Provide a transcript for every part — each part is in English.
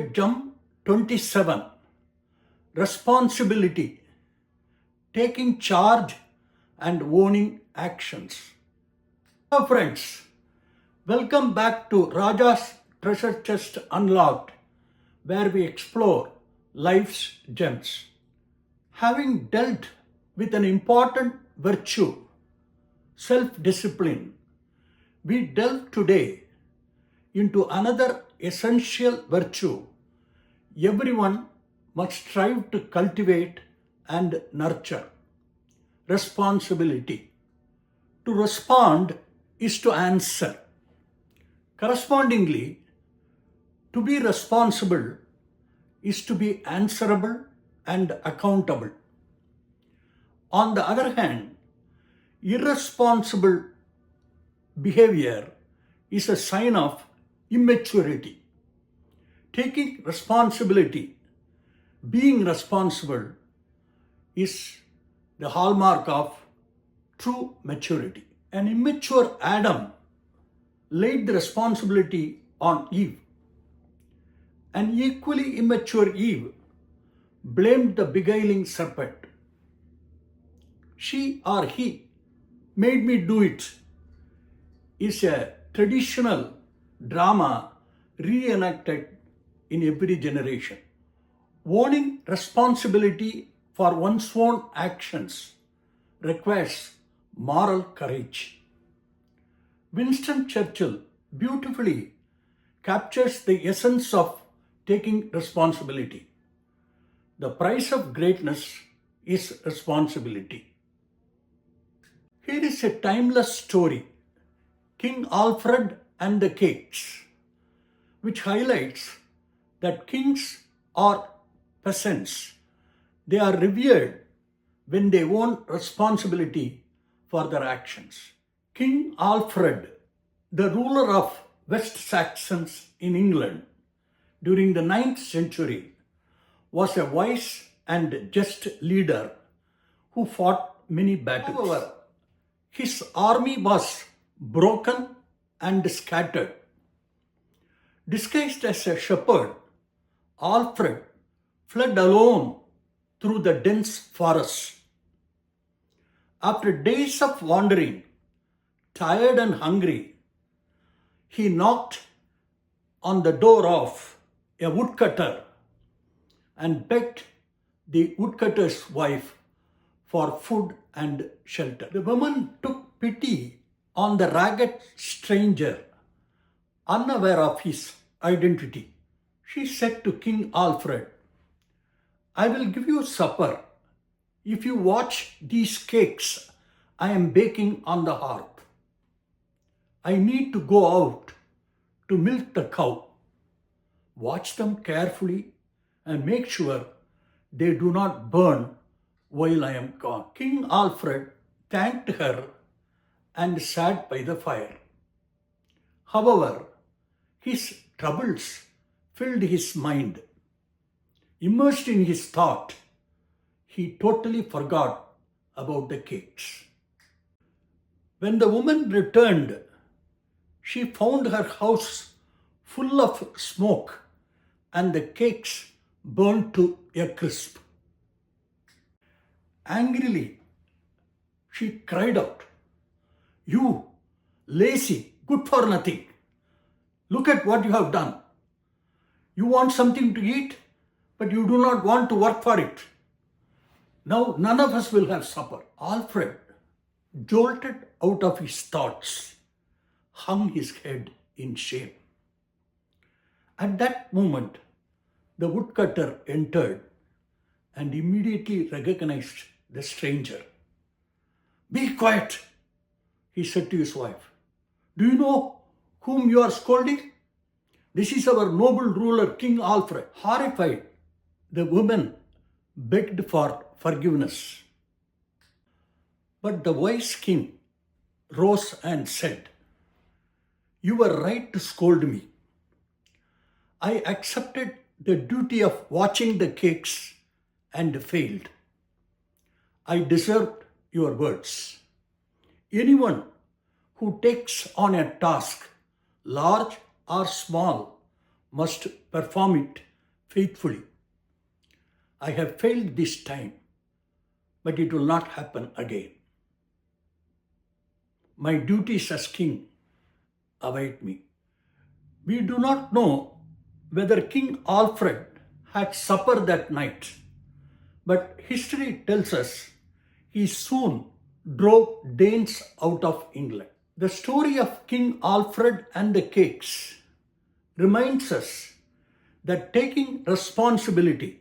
Quoted Jump 27. Responsibility. Taking charge and owning actions. Hello friends, welcome back to Raja's Treasure Chest Unlocked, where we explore life's gems. Having dealt with an important virtue, self-discipline, we delve today into another essential virtue everyone must strive to cultivate and nurture: responsibility. To respond is to answer. Correspondingly, to be responsible is to be answerable and accountable. On the other hand, irresponsible behavior is a sign of immaturity. Taking responsibility, being responsible, is the hallmark of true maturity. An immature Adam laid the responsibility on Eve. An equally immature Eve blamed the beguiling serpent. She or he made me do it is a traditional drama reenacted in every generation. Owning responsibility for one's own actions requires moral courage. Winston Churchill beautifully captures the essence of taking responsibility. The price of greatness is responsibility. Here is a timeless story, King Alfred and the Cakes, which highlights that kings are peasants. They are revered when they own responsibility for their actions. King Alfred, the ruler of West Saxons in England during the 9th century, was a wise and just leader who fought many battles. However, his army was broken and scattered. Disguised as a shepherd, Alfred fled alone through the dense forest. After days of wandering, tired and hungry, he knocked on the door of a woodcutter and begged the woodcutter's wife for food and shelter. The woman took pity on the ragged stranger, unaware of his identity. She said to King Alfred, "I will give you supper if you watch these cakes I am baking on the hearth. I need to go out to milk the cow. Watch them carefully and make sure they do not burn while I am gone." King Alfred thanked her and sat by the fire. However, his troubles filled his mind. Immersed in his thought, he totally forgot about the cakes. When the woman returned, she found her house full of smoke and the cakes burned to a crisp. Angrily, she cried out, "You lazy, good for nothing. Look at what you have done. You want something to eat, but you do not want to work for it. Now none of us will have supper." Alfred, jolted out of his thoughts, hung his head in shame. At that moment, the woodcutter entered and immediately recognized the stranger. "Be quiet," he said to his wife. "Do you know whom you are scolding? This is our noble ruler, King Alfred." Horrified, the woman begged for forgiveness. But the wise king rose and said, "You were right to scold me. I accepted the duty of watching the cakes and failed. I deserved your words. Anyone who takes on a task, large or small, must perform it faithfully. I have failed this time, but it will not happen again. My duties as king await me. We do not know whether King Alfred had supper that night, but history tells us he soon drove Danes out of England. The story of King Alfred and the cakes reminds us that taking responsibility,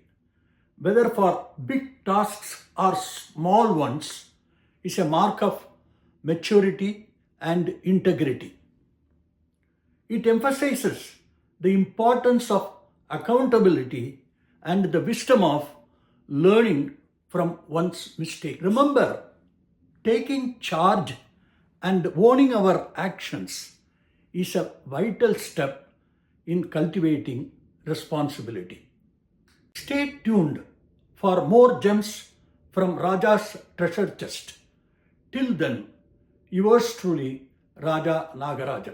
whether for big tasks or small ones, is a mark of maturity and integrity. It emphasizes the importance of accountability and the wisdom of learning from one's mistake. Remember, taking charge and owning our actions is a vital step in cultivating responsibility. Stay tuned for more gems from Raja's treasure chest. Till then, yours truly, Raja Nagarajan.